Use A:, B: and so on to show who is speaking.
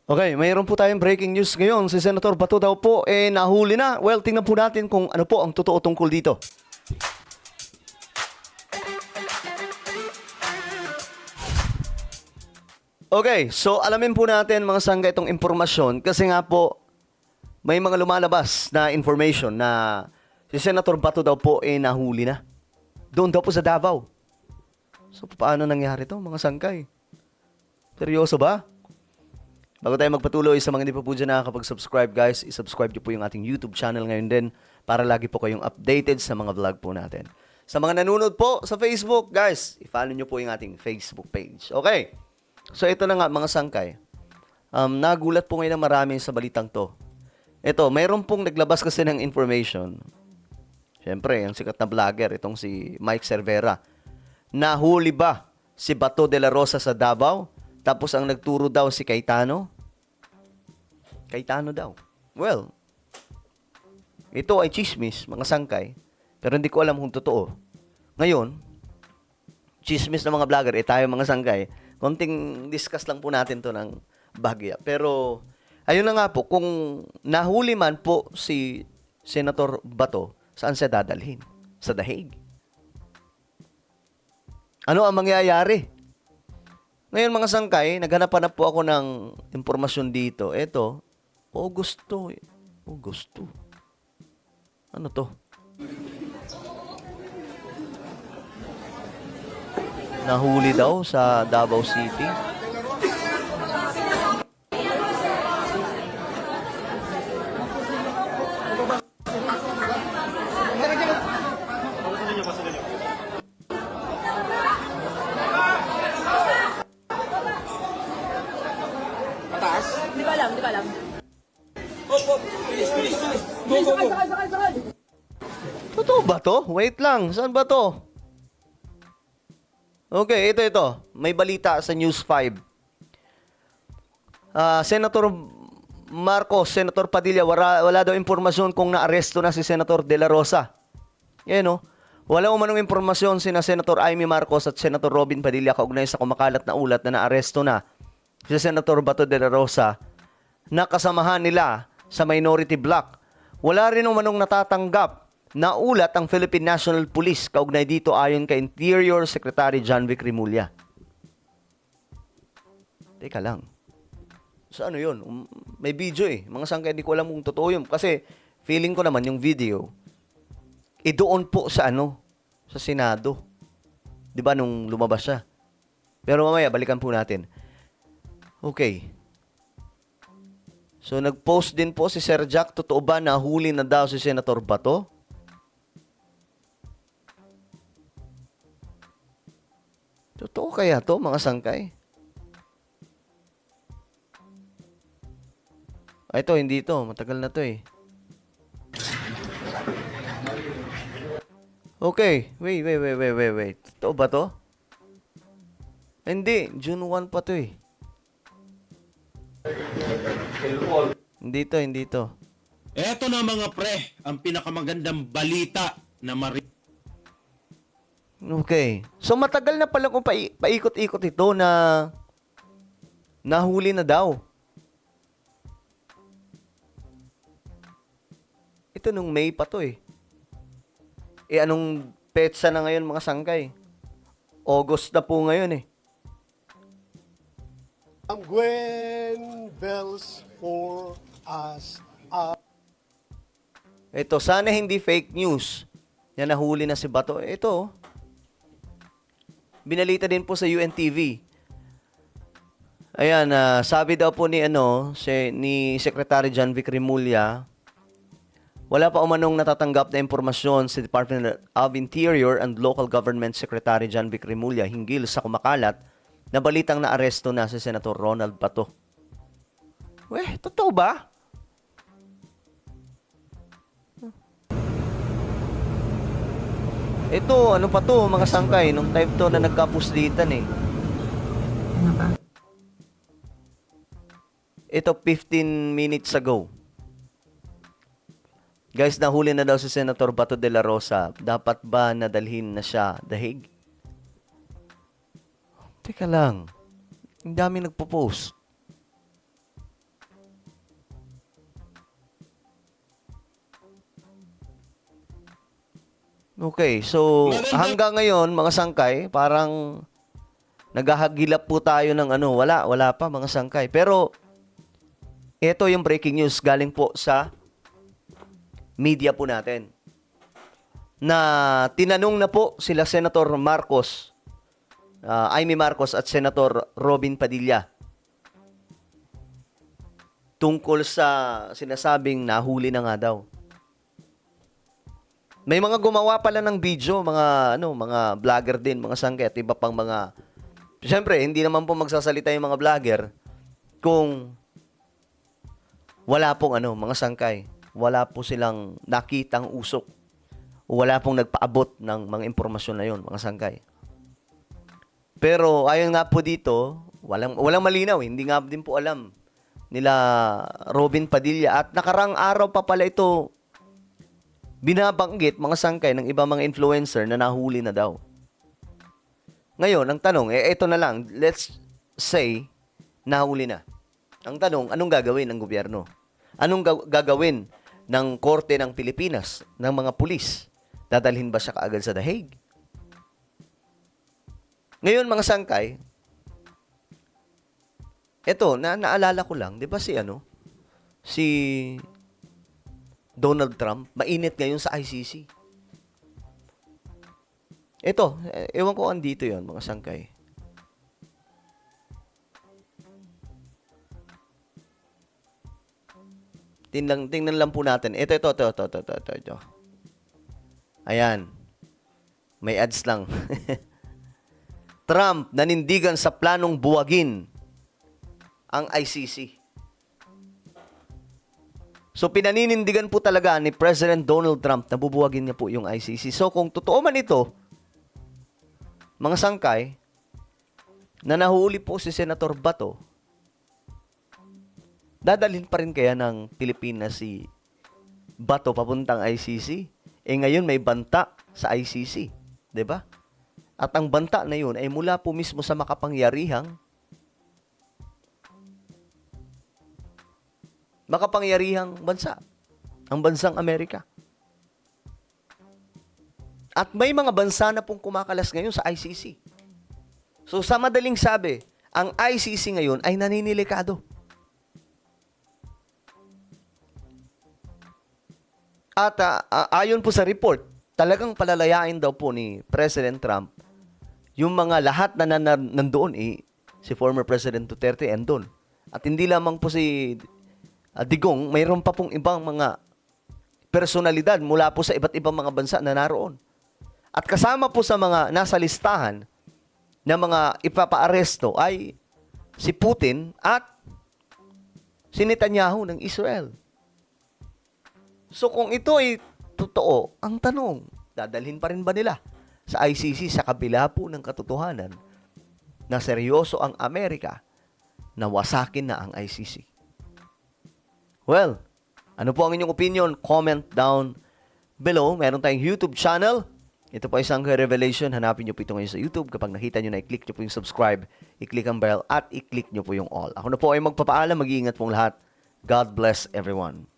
A: Okay, mayroon po tayong breaking news ngayon. Si Senator Bato daw po nahuli na. Well, tingnan po natin kung ano po ang totoo tungkol dito. Okay, so alamin po natin mga sangga itong impormasyon kasi nga po may mga lumalabas na information na si Senator Bato daw po nahuli na. Doon daw po sa Davao. So paano nangyari to mga sangkay? Seryoso ba? Bago tayo magpatuloy, sa mga hindi pa po dyan nakakapag-subscribe guys, isubscribe nyo po yung ating YouTube channel ngayon din para lagi po kayong updated sa mga vlog po natin. Sa mga nanonood po sa Facebook, guys, i-follow nyo po yung ating Facebook page. Okay, so ito na nga mga sangkay. Nagulat po ngayon ng marami sa balitang to. Ito, mayroon pong naglabas kasi ng information. Siyempre, yung sikat na vlogger, itong si Mike Cervera. Nahuli ba si Bato de la Rosa sa Davao? Tapos ang nagturo daw si Cayetano? Cayetano daw. Well, ito ay chismis, mga sangkay. Pero hindi ko alam kung totoo. Ngayon, chismis ng mga vlogger, tayo mga sangkay, konting discuss lang po natin to ng bahagya. Pero, ayun na nga po, kung nahuli man po si Senator Bato, saan siya dadalhin? Sa The Hague. Ano ang mangyayari? Ngayon mga sangkay, naghanap-hanap po ako ng impormasyon dito. Ito, Augusto. Augusto. Ano to? Nahuli daw sa Davao City.
B: Di ba alam, di ba alam? Sakay.
A: Totoo ba to? Wait lang. Saan ba to? Okay, ito. May balita sa News 5. Senator Marcos, Senator Padilla, wala daw impormasyon kung naaresto na si Senator De La Rosa. Yan o. Wala umanong impormasyon sina Senator Amy Marcos at Senator Robin Padilla kaugnay sa kumakalat na ulat na naaresto na si Senator Bato de la Rosa na kasamahan nila sa minority bloc. Wala rin umanong natatanggap na ulat ang Philippine National Police kaugnay dito ayon kay Interior Secretary John Vic Rimulya. Teka lang. So ano yun? May video Mga sangkay, hindi ko alam kung totoo yun. Kasi feeling ko naman yung video, doon po sa sa Senado. Di ba nung lumabas siya? Pero mamaya, balikan po natin. Okay. So, nag-post din po si Sir Jack. Totoo ba na huli na daw si Senator Bato? Totoo kaya to mga sangkay? Ito, hindi to. Matagal na to Okay. Wait. Totoo ba to? Hindi. June 1 pa to Hindi to.
C: Eto na mga pre, ang pinakamagandang balita na
A: Okay. So, matagal na pala kung paikot-ikot ito na nahuli na daw. Ito nung May pa to anong petsa na ngayon mga sangkay? August na po ngayon
D: When bells for us.
A: Ito, sana hindi fake news. Yan, nahuli na si Bato. Ito, binalita din po sa UNTV. Ayan, sabi daw po ni Secretary John Vic Rimulya, wala pa umanong natatanggap na impormasyon sa Department of Interior and Local Government Secretary John Vic Rimulya hinggil sa kumakalat na balitang naaresto na si Senator Ronald Bato. Totoo ba? Ito, ano pa to, mga sangkay, nung time to na nagkapuslitan
B: Ano ba?
A: Ito, 15 minutes ago. Guys, nahuli na daw si Senator Bato de la Rosa. Dapat ba nadalhin na siya The Hague? Teka lang. Ang dami nagpo-post. Okay, so
C: Maganda.
A: hanggang ngayon, mga sangkay, parang naghahagilap po tayo ng ano, wala pa mga sangkay. Pero ito yung breaking news galing po sa media po natin. Na tinanong na po sila Senator Marcos, Amy Marcos at Senator Robin Padilla tungkol sa sinasabing nahuli na nga daw. May mga gumawa pala ng video, mga vlogger din, mga sangkay at iba pang mga. Siyempre, hindi naman po magsasalita yung mga vlogger kung wala pong mga sangkay. Wala po silang nakitang usok. O wala pong nagpaabot ng mga impormasyon na yon, mga sangkay. Pero ayon nga po dito, walang malinaw, hindi nga din po alam nila Robin Padilla at nakarang araw pa pala ito binabanggit mga sangkay ng iba mga influencer na nahuli na daw. Ngayon, ang tanong, ito na lang, let's say, nahuli na. Ang tanong, anong gagawin ng gobyerno? Anong gagawin ng Korte ng Pilipinas, ng mga pulis? Dadalhin ba siya kaagad sa The Hague? Ngayon, mga sangkay, ito, naalala ko lang, di ba si Donald Trump, mainit ngayon sa ICC. Ito, ewan ko andito yon mga sangkay. Tingnan lang po natin. Ito. Ayan. May ads lang. Trump nanindigan sa planong buwagin ang ICC. So, pinaninindigan po talaga ni President Donald Trump na bubuwagin niya po yung ICC. So, kung totoo man ito, mga sangkay, na nahuli po si Senator Bato, dadalhin pa rin kaya ng Pilipinas si Bato papuntang ICC? Ngayon may banta sa ICC. 'Di ba? At ang banta na yun ay mula po mismo sa makapangyarihang bansa, ang bansang Amerika. At may mga bansa na pong kumakalas ngayon sa ICC. So sa madaling sabi, ang ICC ngayon ay naninilikado. At ayon po sa report, talagang palalayain daw po ni President Trump yung mga lahat na nandoon si former President Duterte andun. At hindi lamang po si Digong, mayroon pa pong ibang mga personalidad mula po sa iba't ibang mga bansa na naroon. At kasama po sa mga nasa listahan na mga ipapaaresto ay si Putin at si Netanyahu ng Israel. So kung ito ay totoo, ang tanong, dadalhin pa rin ba nila sa ICC sa kabila po ng katotohanan na seryoso ang Amerika na wasakin na ang ICC? Well, ano po ang inyong opinion? Comment down below. Meron tayong YouTube channel. Ito po ay Sangkay Revelation. Hanapin nyo po ito ngayon sa YouTube. Kapag nakita nyo na, i-click nyo po yung subscribe, i-click ang bell, at i-click nyo po yung all. Ako na po ay magpapaalam. Mag-iingat pong lahat. God bless everyone.